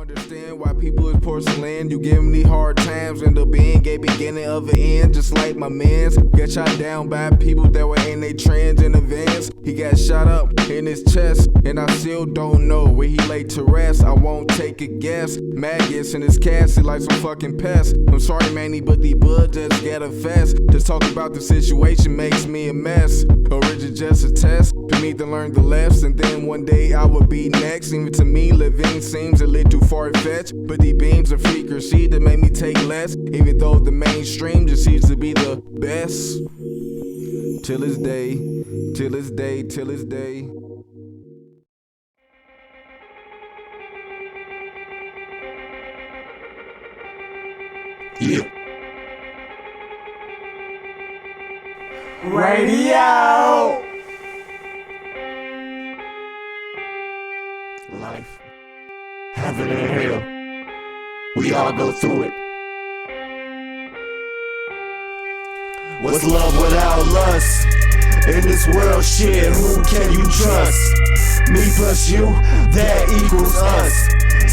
understand why people is porcelain. You give me hard times, end up being a beginning of an end. Just like my mans get shot down by people that were in they trends in advance. He got shot up in his chest, and I still don't know where he laid to rest. I won't take a guess. Maggots in his casket like some fucking pest. I'm sorry, Manny, but the bud just get a fest. Just talking about the situation makes me a mess. Origin just a test for me to learn the left, and then one day I would be next. Even to me, living seems a little too far-fetched, but the beams of frequency that make me take less. Even though the mainstream just seems to be the best. Till this day, till this day, till this day. Yeah. Radio. Life, heaven and hell, we all go through it. What's love without lust? In this world, shit, who can you trust? Me plus you, that equals us.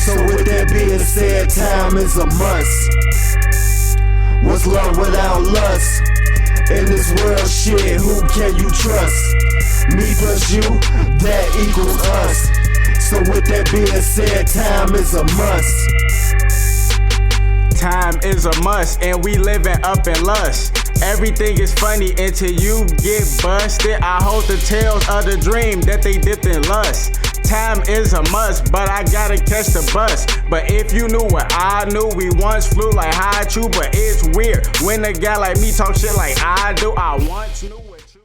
So with that being said, time is a must. What's love without lust? In this world, shit, who can you trust? Me plus you, that equals us. So with that being said, time is a must. Time is a must, and we living up in lust. Everything is funny until you get busted. I hold the tales of the dream that they dipped in lust. Time is a must, but I gotta catch the bus. But if you knew what I knew, we once flew like high chew. But it's weird when a guy like me talk shit like I do. I once knew what you.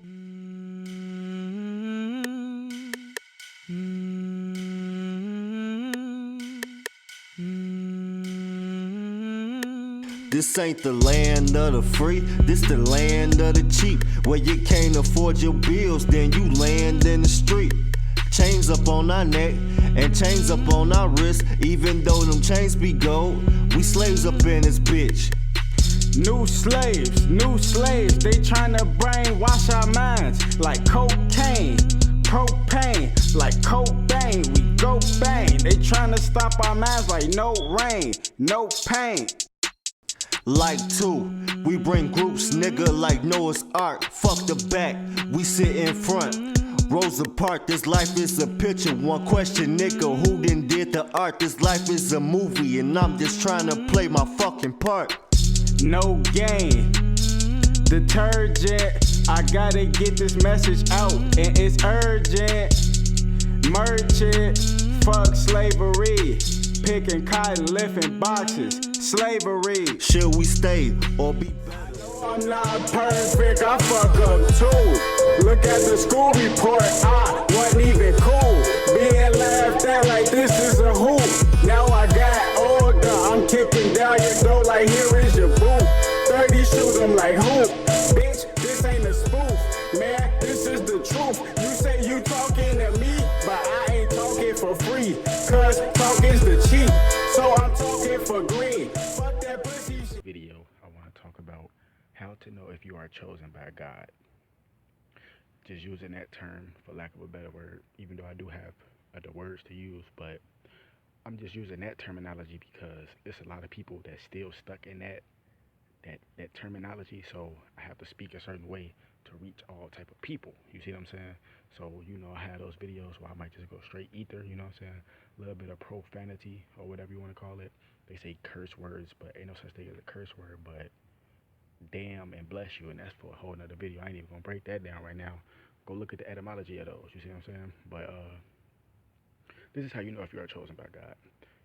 This ain't the land of the free, this the land of the cheap. Where you can't afford your bills, then you land in the street. Chains up on our neck and chains up on our wrist. Even though them chains be gold, we slaves up in this bitch. New slaves, they tryna brainwash our minds like cocaine, propane, like Cobain, we go bang. They tryna stop our minds like no rain, no pain. Like two, we bring groups, nigga, like Noah's Ark. Fuck the back, we sit in front. Rosa Parks, this life is a picture. One question, nigga, who done did the art? This life is a movie, and I'm just trying to play my fucking part. No game, detergent. I gotta get this message out, and it's urgent. Merchant, fuck slavery. Picking cotton, lifting boxes, slavery. Should we stay or be better? I'm not perfect, I fuck up too. Look at the school report, I wasn't even cool. Being laughed at like this is a hoop. Now I got older, I'm kicking down your door like here is your boo. 30 shoot them like hoop. Bitch, this ain't a spoof. Man, this is the truth. You say you talking to me, but I ain't talking for free. Cause talk is the cheap, so I'm talking for green. Fuck that pussy shit. Video, I want to talk about how to know if you are chosen by God. Just using that term for lack of a better word, even though I do have other words to use, but I'm just using that terminology because there's a lot of people that's still stuck in that terminology, so I have to speak a certain way to reach all type of people. You see what I'm saying? So, I have those videos where I might just go straight ether, you know what I'm saying? A little bit of profanity or whatever you want to call it. They say curse words, but ain't no such thing as a curse word, but damn and bless you, and that's for a whole nother video. I ain't even gonna break that down right now. Go look at the etymology of those, you see what I'm saying? But this is how you know if you are chosen by God.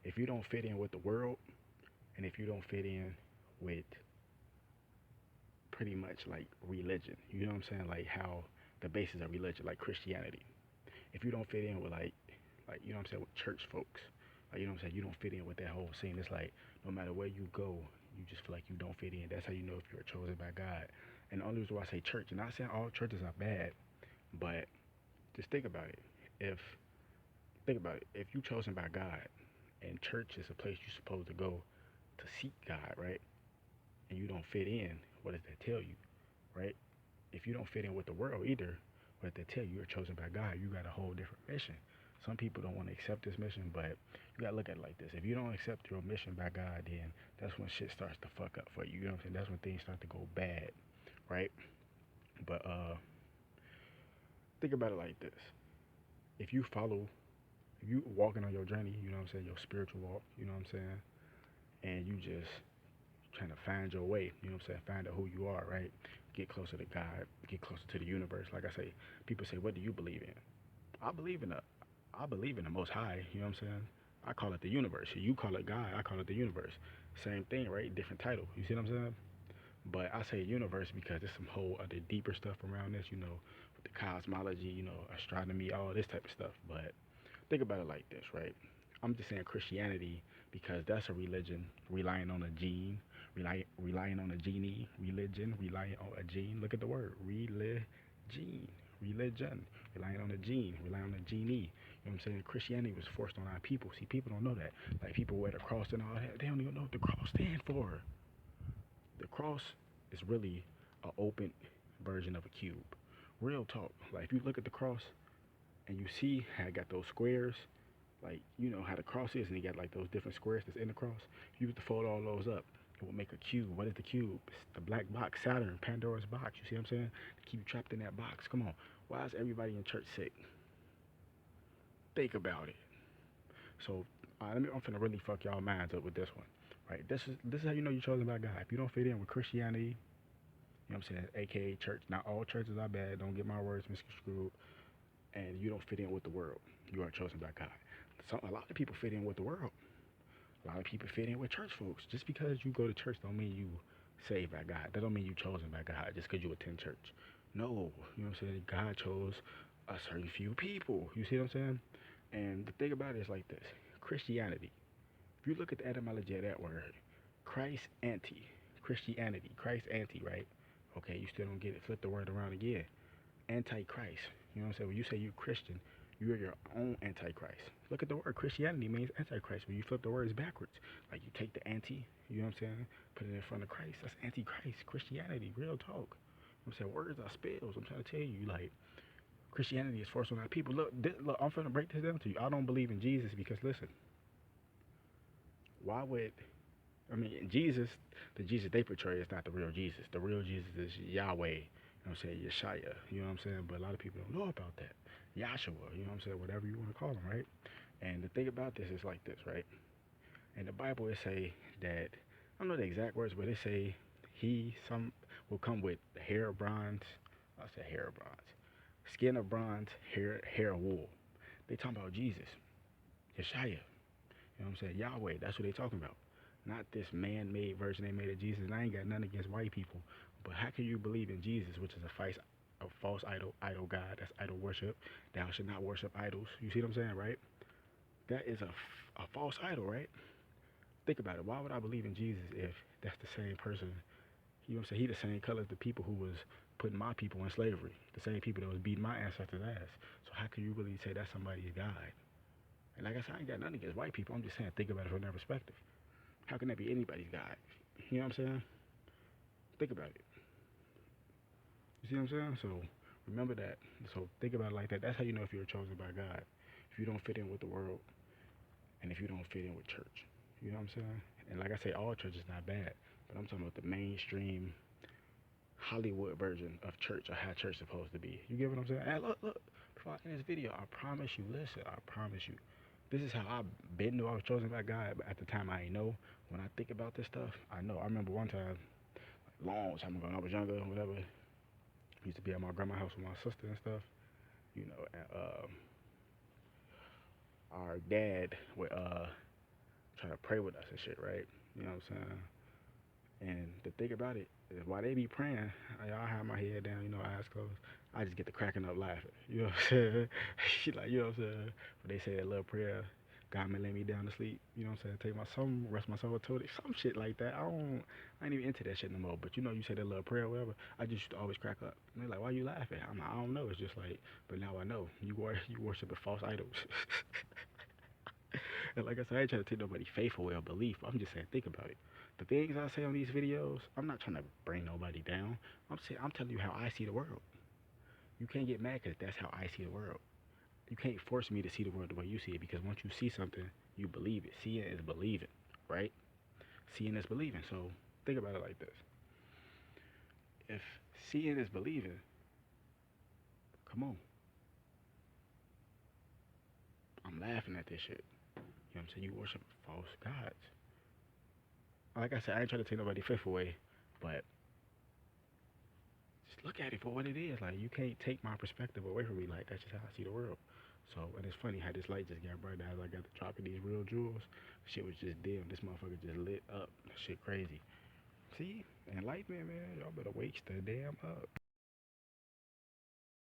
If you don't fit in with the world, and if you don't fit in with pretty much like religion, you know what I'm saying? Like how the basis of religion, like Christianity. If you don't fit in with like you know what I'm saying, with church folks, like, you know what I'm saying, you don't fit in with that whole scene. It's like no matter where you go, you just feel like you don't fit in. That's how you know if you're chosen by God. And the only reason why I say church, and not saying all churches are bad, but just think about it. If you're chosen by God, and church is a place you're supposed to go to seek God, right? And you don't fit in, what does that tell you, right? If you don't fit in with the world either, what does that tell you? You're chosen by God. You got a whole different mission. Some people don't want to accept this mission, but you gotta look at it like this. If you don't accept your mission by God, then that's when shit starts to fuck up for you. You know what I'm saying? That's when things start to go bad, right? But think about it like this. If you follow, if you walking on your journey, you know what I'm saying, your spiritual walk, you know what I'm saying, and you just trying to find your way, you know what I'm saying, find out who you are, right? Get closer to God, get closer to the universe. Like I say, people say, what do you believe in? I believe in the Most High. You know what I'm saying? I call it the universe. You call it God. I call it the universe. Same thing, right? Different title. You see what I'm saying? But I say universe because there's some whole other deeper stuff around this. You know, with the cosmology, you know, astronomy, all this type of stuff. But think about it like this, right? I'm just saying Christianity because that's a religion relying on a gene, relying on a genie, religion, relying on a gene. Look at the word, religion, relying on a gene, relying on a genie. You know what I'm saying? Christianity was forced on our people. See, people don't know that. Like people wear the cross and all that. They don't even know what the cross stands for. The cross is really an open version of a cube. Real talk. Like if you look at the cross and you see how it got those squares, like you know how the cross is, and you got like those different squares that's in the cross. If you were to fold all those up, it will make a cube. What is the cube? It's the black box, Saturn, Pandora's box. You see what I'm saying? To keep you trapped in that box. Come on. Why is everybody in church sick? Think about it. So I'm finna really fuck y'all minds up with this one. Right? This is how you know you're chosen by God. If you don't fit in with Christianity, you know what I'm saying, aka church. Not all churches are bad. Don't get my words misconstrued. And you don't fit in with the world. You are chosen by God. A lot of people fit in with the world. A lot of people fit in with church folks. Just because you go to church don't mean you saved by God. That don't mean you chosen by God just because you attend church. No, you know what I'm saying? God chose a certain few people. You see what I'm saying? And the thing about it is like this. Christianity. If you look at the etymology of that word, Christ anti, Christianity, Christ anti, right? Okay, you still don't get it. Flip the word around again. Antichrist. You know what I'm saying? When you say you're Christian, you're your own antichrist. Look at the word. Christianity means antichrist. When you flip the words backwards, like you take the anti, you know what I'm saying, put it in front of Christ. That's antichrist. Christianity, real talk. You know what I'm saying? Words are spells. I'm trying to tell you, like, Christianity is forced on our people. Look, I'm finna break this down to you. I don't believe in Jesus because, listen, why would, Jesus, the Jesus they portray is not the real Jesus. The real Jesus is Yahweh. You know what I'm saying? Yeshaya. You know what I'm saying? But a lot of people don't know about that. Yahshua. You know what I'm saying? Whatever you want to call him, right? And the thing about this is like this, right? In the Bible, it say that, I don't know the exact words, but it say some will come with hair of bronze. I said hair of bronze. Skin of bronze, hair of wool. They talking about Jesus. Yeshaya. You know what I'm saying? Yahweh. That's what they talking about. Not this man-made version they made of Jesus. And I ain't got nothing against white people. But how can you believe in Jesus, which is a false idol God? That's idol worship. Thou should not worship idols. You see what I'm saying, right? That is a false idol, right? Think about it. Why would I believe in Jesus if that's the same person? You know what I'm saying? He the same color as the people who was putting my people in slavery. The same people that was beating my ancestors' ass. So how can you really say that's somebody's God? And like I said, I ain't got nothing against white people. I'm just saying, think about it from their perspective. How can that be anybody's God? You know what I'm saying? Think about it. You see what I'm saying? So remember that. So think about it like that. That's how you know if you're chosen by God. If you don't fit in with the world, and if you don't fit in with church. You know what I'm saying? And like I say, all church is not bad. But I'm talking about the mainstream Hollywood version of church, or how church is supposed to be. You get what I'm saying? And look, before I end this video, I promise you, listen, I promise you, this is how I've been knew I was chosen by God, but at the time I ain't know. When I think about this stuff, I know. I remember one time, long time ago when I was younger, whatever, used to be at my grandma's house with my sister and stuff, you know, and our dad would try to pray with us and shit, right? You know what I'm saying? And the thing about it is, while they be praying, I have my head down, you know, eyes closed. I just get to cracking up laughing. You know what I'm saying? Like, you know what I'm saying? When they say that little prayer, God may lay me down to sleep. You know what I'm saying? Take my soul, rest my soul to it. Some shit like that. I ain't even into that shit no more. But you know, you say that little prayer or whatever. I just used to always crack up. And they're like, why you laughing? I'm like, I don't know. It's just like, but now I know. You worship the false idols. And like I said, I ain't trying to take nobody's faith away or belief. I'm just saying, think about it. The things I say on these videos, I'm not trying to bring nobody down. I'm telling you how I see the world. You can't get mad because that's how I see the world. you can't force me to see the world the way you see it, because once you see something, you believe it. Seeing is believing, right? Seeing is believing. So think about it like this. If seeing is believing, come on. I'm laughing at this shit. You know what I'm saying? You worship false gods. Like I said, I ain't trying to take nobody's faith away, but just look at it for what it is. Like, you can't take my perspective away from me. Like, that's just how I see the world. So, and it's funny how this light just got bright as I got to dropping these real jewels. Shit was just dim. This motherfucker just lit up. Shit crazy. See? Enlightenment, man. Y'all better wake the damn up.